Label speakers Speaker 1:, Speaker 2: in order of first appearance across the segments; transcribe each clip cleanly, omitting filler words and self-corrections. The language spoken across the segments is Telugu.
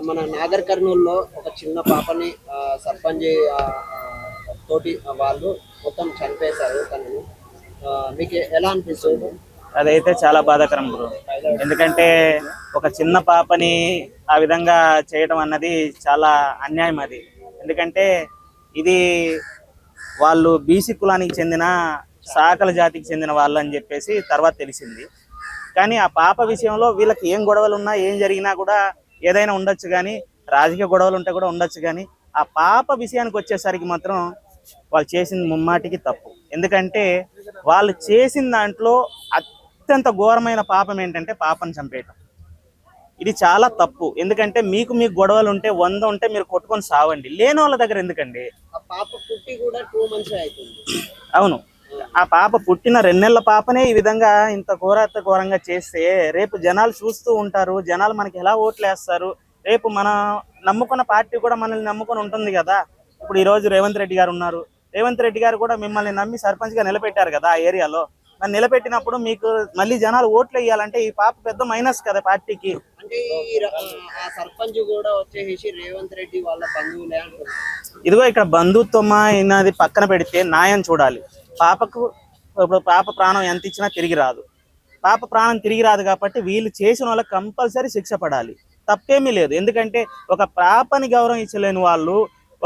Speaker 1: మన నాగర్ కర్నూలులో ఒక చిన్న పాపని సర్పంచ్ తోటి వాళ్ళు మొత్తం చంపేశారు తనని. మీకు ఎలా అనిపిస్తుంది?
Speaker 2: అదైతే చాలా బాధాకరం బ్రో. ఎందుకంటే ఒక చిన్న పాపని ఆ విధంగా చేయడం అన్నది చాలా అన్యాయం. అది ఎందుకంటే ఇది వాళ్ళు బీసీ కులానికి చెందిన సాకల జాతికి చెందిన వాళ్ళు అని చెప్పేసి తర్వాత తెలిసింది. కానీ ఆ పాప విషయంలో వీళ్ళకి ఏం గొడవలు ఉన్నా ఏం జరిగినా కూడా ఏదైనా ఉండొచ్చు, కానీ రాజకీయ గొడవలు ఉంటే కూడా ఉండొచ్చు, కానీ ఆ పాప విషయానికి వచ్చేసరికి మాత్రం వాళ్ళు చేసింది ముమ్మాటికి తప్పు. ఎందుకంటే వాళ్ళు చేసిన దాంట్లో అత్యంత ఘోరమైన పాపం ఏంటంటే పాపను చంపేయటం. ఇది చాలా తప్పు. ఎందుకంటే మీకు గొడవలు ఉంటే 100 ఉంటే మీరు కొట్టుకొని సావండి, లేని వాళ్ళ దగ్గర ఎందుకండి?
Speaker 1: ఆ పాప పుట్టి కూడా 2 months అవుతుంది.
Speaker 2: అవును, ఆ పాప పుట్టిన 2 నెలల పాపనే ఈ విధంగా ఇంత ఘోరంగా చేస్తే రేపు జనాలు చూస్తూ ఉంటారు. జనాలు మనకి ఎలా ఓట్లు వేస్తారు? రేపు మన నమ్ముకున్న పార్టీ కూడా మనల్ని నమ్ముకొని ఉంటుంది కదా. ఇప్పుడు ఈరోజు రేవంత్ రెడ్డి గారు ఉన్నారు. రేవంత్ రెడ్డి గారు కూడా మిమ్మల్ని నమ్మి సర్పంచ్గా నిలబెట్టారు కదా ఆ ఏరియాలో. మరి నిలబెట్టినప్పుడు మీకు మళ్ళీ జనాలు ఓట్లు వేయాలంటే ఈ పాప పెద్ద మైనస్ కదా పార్టీకి.
Speaker 1: అంటే ఆ సర్పంచ్ కూడా వచ్చేసి రేవంత్ రెడ్డి వాళ్ళ బంధువులే అంటున్నారు.
Speaker 2: ఇదిగో ఇక్కడ బంధుత్వమా అయినది పక్కన పెడితే న్యాయం చూడాలి. పాపకు ఇప్పుడు పాప ప్రాణం ఎంత ఇచ్చినా తిరిగి రాదు. పాప ప్రాణం తిరిగి రాదు కాబట్టి వీళ్ళు చేసిన వాళ్ళకి కంపల్సరీ శిక్ష పడాలి. తప్పేమీ లేదు. ఎందుకంటే ఒక పాపని గౌరవించలేని వాళ్ళు,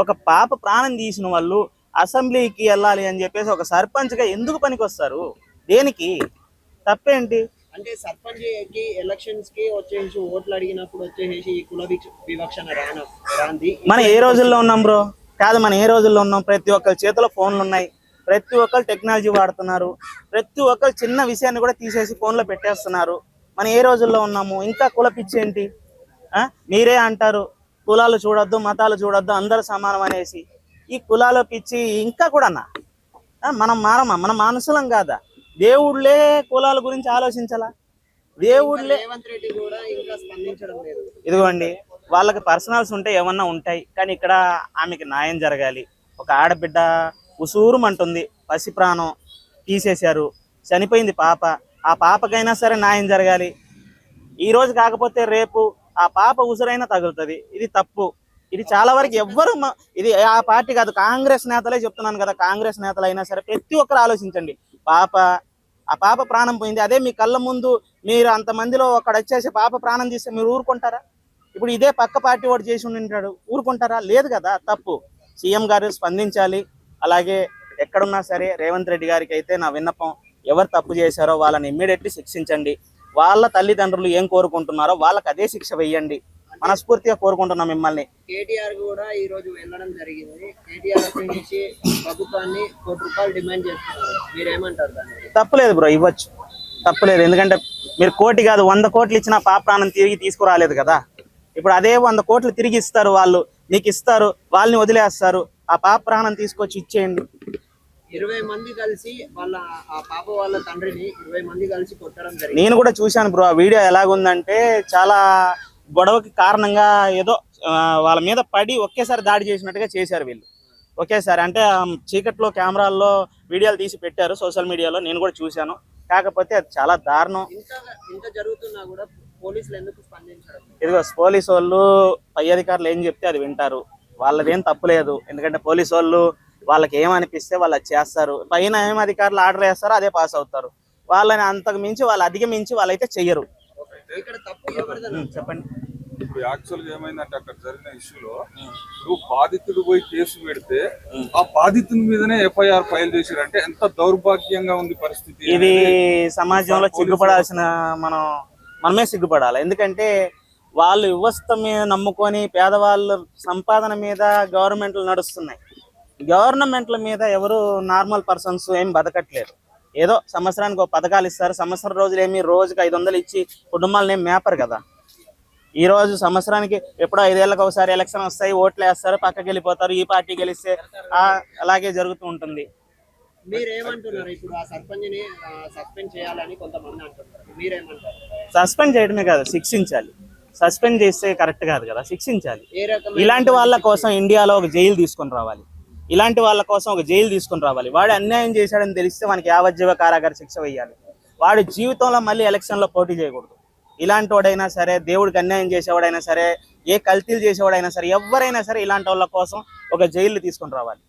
Speaker 2: ఒక పాప ప్రాణం తీసిన వాళ్ళు అసెంబ్లీకి వెళ్ళాలి అని చెప్పేసి ఒక సర్పంచ్గా ఎందుకు పనికొస్తారు? దేనికి? తప్పేంటి?
Speaker 1: అంటే సర్పంచ్ కి ఎలక్షన్స్ కి వచ్చేసి ఓట్లు అడిగినప్పుడు వచ్చేసి ఈ కుల వివక్షణ రాంది.
Speaker 2: మనం ఏ రోజుల్లో ఉన్నాం బ్రో? కాదు, మనం ఏ రోజుల్లో ఉన్నాం? ప్రతి ఒక్కరి చేతిలో ఫోన్లు ఉన్నాయి, ప్రతి ఒక్కరు టెక్నాలజీ వాడుతున్నారు, ప్రతి ఒక్కరు చిన్న విషయాన్ని కూడా తీసేసి ఫోన్లో పెట్టేస్తున్నారు. మనం ఏ రోజుల్లో ఉన్నాము? ఇంకా కుల పిచ్చి ఏంటి? మీరే అంటారు కులాలు చూడొద్దు, మతాలు చూడొద్దు, అందరూ సమానం అనేసి. ఈ కులాల పిచ్చి ఇంకా కూడానా? మనం మారమా? మన మనుషులం కాదా? దేవుళ్ళే కులాల గురించి ఆలోచించాలా? దేవుళ్ళే.
Speaker 1: రేవంత్ రెడ్డి కూడా ఇంకా స్పందించడం లేదు.
Speaker 2: ఇదిగోండి, వాళ్ళకి పర్సనల్స్ ఉంటే ఏమన్నా ఉంటాయి, కానీ ఇక్కడ ఆమెకి న్యాయం జరగాలి. ఒక ఆడబిడ్డ ఉసూరుమంటుంది, పసి ప్రాణం తీసేశారు, చనిపోయింది పాప. ఆ పాపకైనా సరే న్యాయం జరగాలి. ఈ రోజు కాకపోతే రేపు ఆ పాప ఉసురైనా తగులుతుంది. ఇది తప్పు. ఇది చాలా వరకు ఎవ్వరు, ఇది ఆ పార్టీ కాదు, కాంగ్రెస్ నేతలే చెప్తున్నాను కదా. కాంగ్రెస్ నేతలు అయినా సరే ప్రతి ఒక్కరు ఆలోచించండి. ఆ పాప ప్రాణం పోయింది, అదే మీ కళ్ళ ముందు మీరు అంతమందిలో ఒకడు వచ్చేసి పాప ప్రాణం తీస్తే మీరు ఊరుకుంటారా? ఇప్పుడు ఇదే పక్క పార్టీ వాడు చేసి ఉంటాడు, ఊరుకుంటారా? లేదు కదా. తప్పు. సీఎం గారు స్పందించాలి. అలాగే ఎక్కడున్నా సరే రేవంత్ రెడ్డి గారికి అయితే నా విన్నపం, ఎవరు తప్పు చేశారో వాళ్ళని ఇమ్మీడియట్లీ శిక్షించండి. వాళ్ళ తల్లిదండ్రులు ఏం కోరుకుంటున్నారో వాళ్ళకి అదే శిక్ష వెయ్యండి. మనస్ఫూర్తిగా కోరుకుంటున్నాం మిమ్మల్ని.
Speaker 1: కేటీఆర్ కూడా ఈ రోజు వెళ్ళడం జరిగింది. కేటీఆర్ వచ్చేసి ప్రభుత్వాన్ని ₹1 డిమాండ్ చేస్తున్నారు. మీరేమంటారు దానికి?
Speaker 2: తప్పులేదు బ్రో, ఇవ్వచ్చు, తప్పులేదు. ఎందుకంటే మీరు 1 కోటి కాదు 100 కోట్లు ఇచ్చినా పాప ప్రాణం తిరిగి తీసుకురాలేదు కదా. ఇప్పుడు అదే 100 కోట్లు తిరిగి ఇస్తారు, వాళ్ళు మీకు ఇస్తారు, వాళ్ళని వదిలేస్తారు. ఆ పాప ప్రాణం తీసుకొచ్చి ఇచ్చేయండి.
Speaker 1: 20 మంది కలిసి ఆ పాప వాళ్ళ తండ్రిని 20 మంది కలిసి కొట్టడం జరిగింది.
Speaker 2: నేను కూడా చూశాను బ్రో. ఆ వీడియో ఎలాగుందంటే చాలా గొడవకి కారణంగా ఏదో వాళ్ళ మీద పడి ఒకేసారి దాడి చేసినట్టుగా చేశారు వీళ్ళు. ఒకేసారి అంటే చీకట్లో కెమెరాల్లో వీడియోలు తీసి పెట్టారు సోషల్ మీడియాలో, నేను కూడా చూశాను. కాకపోతే అది చాలా దారుణం.
Speaker 1: ఇంత జరుగుతున్నా కూడా పోలీసులు ఎందుకు స్పందించడం?
Speaker 2: ఇదిగో పోలీసు వాళ్ళు, పై అధికారులు ఏం చెప్తే అది వింటారు. వాళ్ళదేం తప్పులేదు. ఎందుకంటే పోలీసు వాళ్ళు వాళ్ళకి ఏమనిపిస్తే వాళ్ళు అది చేస్తారు. పైన ఏం అధికారులు ఆర్డర్ వేస్తారో అదే పాస్ అవుతారు. వాళ్ళని అంతకు మించి వాళ్ళు అధిగమించి వాళ్ళైతే చెయ్యరు. చెప్పండి.
Speaker 3: ఇప్పుడు యాక్చువల్గా ఏమైందంటే అక్కడ జరిగిన ఇష్యూలో ఇప్పుడు బాధితుడు పోయి కేసు పెడితే ఆ బాధితుని మీదనే ఎఫ్ఐఆర్ ఫైల్ చేశారంటే ఎంత దౌర్భాగ్యంగా ఉంది పరిస్థితి.
Speaker 2: ఇది సమాజంలో సిగ్గుపడాల్సిన, మనమే సిగ్గుపడాలి. ఎందుకంటే వాళ్ళు వ్యవస్థ మీద నమ్ముకొని పేదవాళ్ళ సంపాదన మీద గవర్నమెంట్లు నడుస్తున్నాయి. గవర్నమెంట్ల మీద ఎవరు నార్మల్ పర్సన్స్ ఏం బతకట్లేదు. ఏదో సంవత్సరానికి ఒక పథకాలు ఇస్తారు, సంవత్సరం రోజులు ఏమి రోజుకి 500 ఇచ్చి కుటుంబాలను ఏం మేపరు కదా. ఈ రోజు సంవత్సరానికి ఎప్పుడో 5 ఏళ్ళకి ఒకసారి ఎలక్షన్ వస్తాయి, ఓట్లు వేస్తారు, పక్కకి వెళ్ళిపోతారు. ఈ పార్టీ గెలిస్తే అలాగే జరుగుతూ ఉంటుంది.
Speaker 1: మీరేమంటున్నారు? ఇప్పుడు ఆ సర్పంచ్ని సస్పెండ్ చేయాలని కొంతమంది అంటున్నారు, మీరేమంటారు?
Speaker 2: సస్పెండ్ చేయడమే కాదు, శిక్షించాలి. సస్పెండ్ చేస్తే కరెక్ట్ కాదు కదా, శిక్షించాలి. ఇలాంటి వాళ్ళ కోసం ఇండియాలో ఒక జైలు తీసుకొని రావాలి. ఇలాంటి వాళ్ళ కోసం ఒక జైలు తీసుకొని రావాలి. వాడు అన్యాయం చేశాడని తెలిస్తే మనకి యావజ్జీవ కారాగార శిక్ష వేయాలి. వాడి జీవితంలో మళ్ళీ ఎలక్షన్లో పోటీ చేయకూడదు. ఇలాంటి వాడైనా సరే, దేవుడికి అన్యాయం చేసేవాడైనా సరే, ఏ కల్తీలు చేసేవాడైనా సరే, ఎవరైనా సరే ఇలాంటి వాళ్ళ కోసం ఒక జైలు తీసుకొని రావాలి.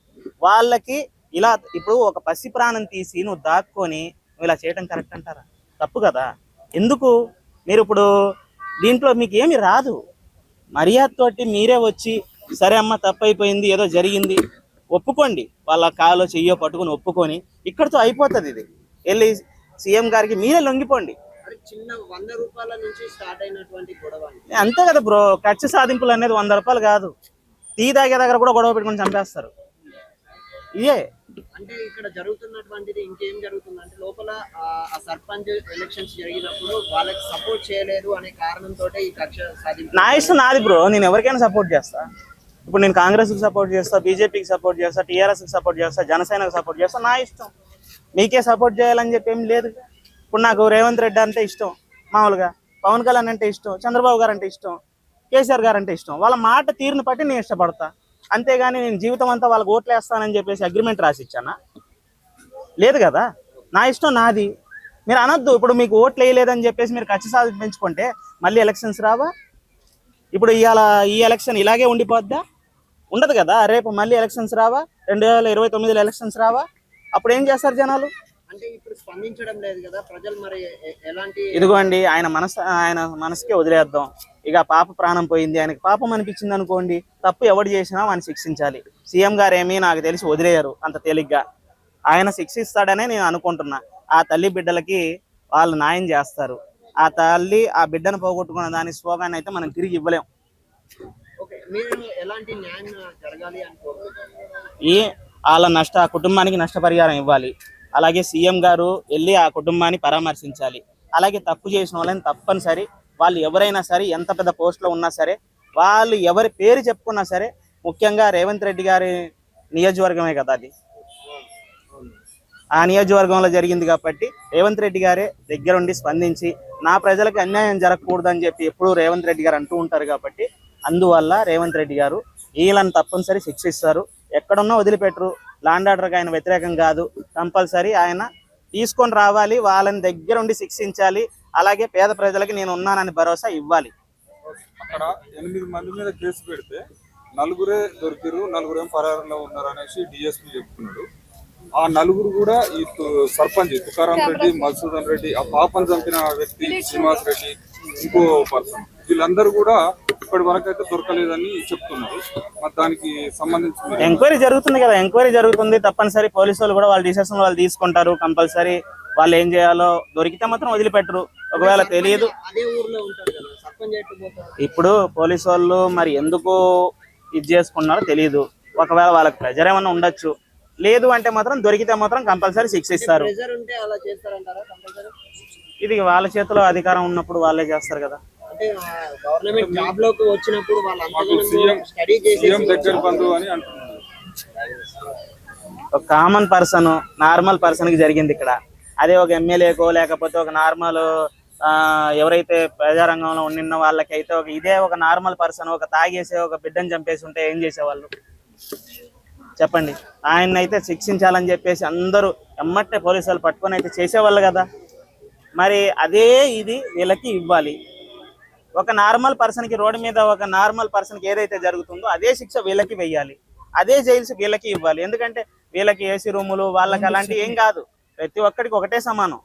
Speaker 2: వాళ్ళకి ఇలా ఇప్పుడు ఒక పసి ప్రాణం తీసి నువ్వు దాక్కొని నువ్వు ఇలా చేయడం కరెక్ట్ అంటారా? తప్పు కదా. ఎందుకు మీరు ఇప్పుడు దీంట్లో మీకు ఏమి రాదు, మర్యాదతోటి మీరే వచ్చి సరే అమ్మ తప్పైపోయింది, ఏదో జరిగింది, ఒప్పుకోండి. వాళ్ళ కాలో చెయ్యో పట్టుకొని ఒప్పుకొని ఇక్కడితో అయిపోతుంది. ఇది వెళ్ళి సీఎం గారికి మీరే లొంగిపోండి.
Speaker 1: అది చిన్న 100 రూపాయల నుంచి స్టార్ట్ అయినటువంటి గొడవ అండి.
Speaker 2: అంతే కదా బ్రో. కక్ష సాధింపులు అనేది 100 రూపాయలు కాదు. టీ తాగే దగ్గర కూడా గొడవ పెట్టుకొని చంపేస్తారు. ఇదే
Speaker 1: అంటే ఇక్కడ జరుగుతున్నటువంటిది ఇంకేం జరుగుతుందంటే లోపల ఆ సర్పంచ్ ఎలక్షన్స్ జరిగినప్పుడు వాళ్ళకి సపోర్ట్ చేయలేదు అనే కారణంతో ఈ కక్ష సాధింపు.
Speaker 2: నా ఇష్టం నాది బ్రో. నేను ఎవరికైనా సపోర్ట్ చేస్తా. ఇప్పుడు నేను కాంగ్రెస్కి సపోర్ట్ చేస్తా, బీజేపీకి సపోర్ట్ చేస్తా, టీఆర్ఎస్కి సపోర్ట్ చేస్తా, జనసేనకు సపోర్ట్ చేస్తా. నా ఇష్టం. మీకే సపోర్ట్ చేయాలని చెప్పి ఏం లేదు. ఇప్పుడు నాకు రేవంత్ రెడ్డి అంటే ఇష్టం, మామూలుగా పవన్ కళ్యాణ్ అంటే ఇష్టం, చంద్రబాబు గారు అంటే ఇష్టం, కేసీఆర్ గారు అంటే ఇష్టం. వాళ్ళ మాట తీరుని బట్టి నేను ఇష్టపడతా. అంతేగాని నేను జీవితం అంతా వాళ్ళకి ఓట్లు వేస్తానని చెప్పేసి అగ్రిమెంట్ రాసి ఇచ్చానా? లేదు కదా. నా ఇష్టం నాది. మీరు అనొద్దు ఇప్పుడు మీకు ఓట్లు వేయలేదని చెప్పేసి మీరు కక్ష సాధింపు పెంచుకుంటే మళ్ళీ ఎలక్షన్స్ రావా? ఇప్పుడు ఇవాళ ఈ ఎలక్షన్ ఇలాగే ఉండిపోద్దా? ఉండదు కదా. రేపు మళ్ళీ ఎలక్షన్స్ రావా? 2029 ఎలక్షన్స్ రావా? అప్పుడు ఏం చేస్తారు జనాలు?
Speaker 1: అంటే ఇప్పుడు స్పందించడం లేదు కదా ప్రజలు. మరి ఎలాంటి
Speaker 2: ఇదిగోండి ఆయన మనసుకే వదిలేద్దాం. ఇక పాప ప్రాణం పోయింది, ఆయనకి పాపం అనిపించింది అనుకోండి, తప్పు ఎవడు చేసినా వాడిని శిక్షించాలి. సీఎం గారు ఏమీ నాకు తెలిసి వదిలేయరు అంత తేలిగ్గా. ఆయన శిక్షిస్తాడనే నేను అనుకుంటున్నా. ఆ తల్లి బిడ్డలకి వాళ్ళు న్యాయం చేస్తారు. ఆ తల్లి ఆ బిడ్డను పోగొట్టుకున్న దాని స్లోగాన్ని అయితే మనం తిరిగి ఇవ్వలేం.
Speaker 1: ఓకే, మీరు ఎలాంటి న్యాయం జరగాలి అనుకుంటున్నారు?
Speaker 2: ఆ కుటుంబానికి నష్టపరిహారం ఇవ్వాలి. అలాగే సీఎం గారు వెళ్ళి ఆ కుటుంబాన్ని పరామర్శించాలి. అలాగే తప్పు చేసిన వాళ్ళని తప్పనిసరి వాళ్ళు ఎవరైనా సరే, ఎంత పెద్ద పోస్ట్లో ఉన్నా సరే, వాళ్ళు ఎవరి పేరు చెప్పుకున్నా సరే, ముఖ్యంగా రేవంత్ రెడ్డి గారి నియోజకవర్గమే కదా అది. ఆ నియోజకవర్గంలో జరిగింది కాబట్టి రేవంత్ రెడ్డి గారే దగ్గరుండి స్పందించి నా ప్రజలకు అన్యాయం జరగకూడదని చెప్పి ఎప్పుడూ రేవంత్ రెడ్డి గారు అంటూ ఉంటారు. కాబట్టి అందువల్ల రేవంత్ రెడ్డి గారు వీళ్ళని తప్పనిసరి శిక్షిస్తారు. ఎక్కడున్నా వదిలిపెట్టరు. లాండ్ ఆర్డర్కి ఆయన వ్యతిరేకం కాదు. కంపల్సరీ ఆయన తీసుకొని రావాలి, వాళ్ళని దగ్గరుండి శిక్షించాలి. అలాగే పేద ప్రజలకి నేను ఉన్నానని భరోసా ఇవ్వాలి.
Speaker 3: అక్కడ 8 మంది మీద కేసు పెడితే 4 దొరికిరు, 4 పరారులో ఉన్నారు అనేసి డిఎస్పీ చెప్తున్నాడు. ఆ 4 కూడా ఈ సర్పంచ్ తుకారాం రెడ్డి, మధుసూదన్ రెడ్డి, ఆ పాపను చంపిన వ్యక్తి శ్రీనివాస్ రెడ్డి, ఇంకో పర్సన్, వీళ్ళందరూ కూడా ఇప్పటి వరకు అయితే దొరకలేదని చెప్తున్నారు. మరి దానికి సంబంధించి
Speaker 2: ఎంక్వైరీ జరుగుతుంది కదా. ఎంక్వైరీ జరుగుతుంది. తప్పనిసరి పోలీసు వాళ్ళు కూడా వాళ్ళ డిసిషన్ వాళ్ళు తీసుకుంటారు. కంపల్సరీ వాళ్ళు ఏం చేయాలో దొరికితే మాత్రం వదిలిపెట్టరు. ఒకవేళ తెలియదు,
Speaker 1: అదే ఊర్లో ఉంటారు కదా సర్పంచ్ ఎట్టు పోతారు.
Speaker 2: ఇప్పుడు పోలీసు వాళ్ళు మరి ఎందుకు ఇది చేసుకున్నారో తెలియదు. ఒకవేళ వాళ్ళకి ప్రెజర్ ఏమన్నా ఉండొచ్చు. లేదు అంటే మాత్రం దొరికితే మాత్రం కంపల్సరీ శిక్షిస్తారు.
Speaker 1: ప్రెజర్ ఉంటే అలా చేస్తారంటారా? కంపల్సరీ
Speaker 2: ఇది వాళ్ళ చేతిలో అధికారం ఉన్నప్పుడు వాళ్ళే చేస్తారు కదా.
Speaker 1: అంటే గవర్నమెంట్ జాబ్ లోకి వచ్చినప్పుడు వాళ్ళు స్టడీ
Speaker 3: సీఎం దగ్గర బంధువు అని అంటున్నారు.
Speaker 2: ఒక కామన్ పర్సన్, నార్మల్ పర్సన్ కి జరిగింది ఇక్కడ. అదే ఒక ఎమ్మెల్యేకో లేకపోతే ఒక నార్మల్ ఎవరైతే ప్రజారంగంలో ఉండిన వాళ్ళకైతే ఇదే ఒక నార్మల్ పర్సన్ ఒక తాగేసే ఒక బిడ్డను చంపేసి ఉంటే ఏం చేసేవాళ్ళు చెప్పండి? ఆయన అయితే శిక్షించాలని చెప్పేసి అందరూ ఎమ్మట్టే పోలీసు వాళ్ళు పట్టుకొని అయితే చేసేవాళ్ళు కదా. మరి అదే ఇది వీళ్ళకి ఇవ్వాలి. ఒక నార్మల్ పర్సన్కి రోడ్డు మీద ఒక నార్మల్ పర్సన్కి ఏదైతే జరుగుతుందో అదే శిక్ష వీళ్ళకి వెయ్యాలి. అదే జైల్స్ వీళ్ళకి ఇవ్వాలి. ఎందుకంటే వీళ్ళకి ఏసీ రూములు వాళ్ళకి అలాంటివి ఏం కాదు. ప్రతి ఒక్కరికి ఒకటే సమానం.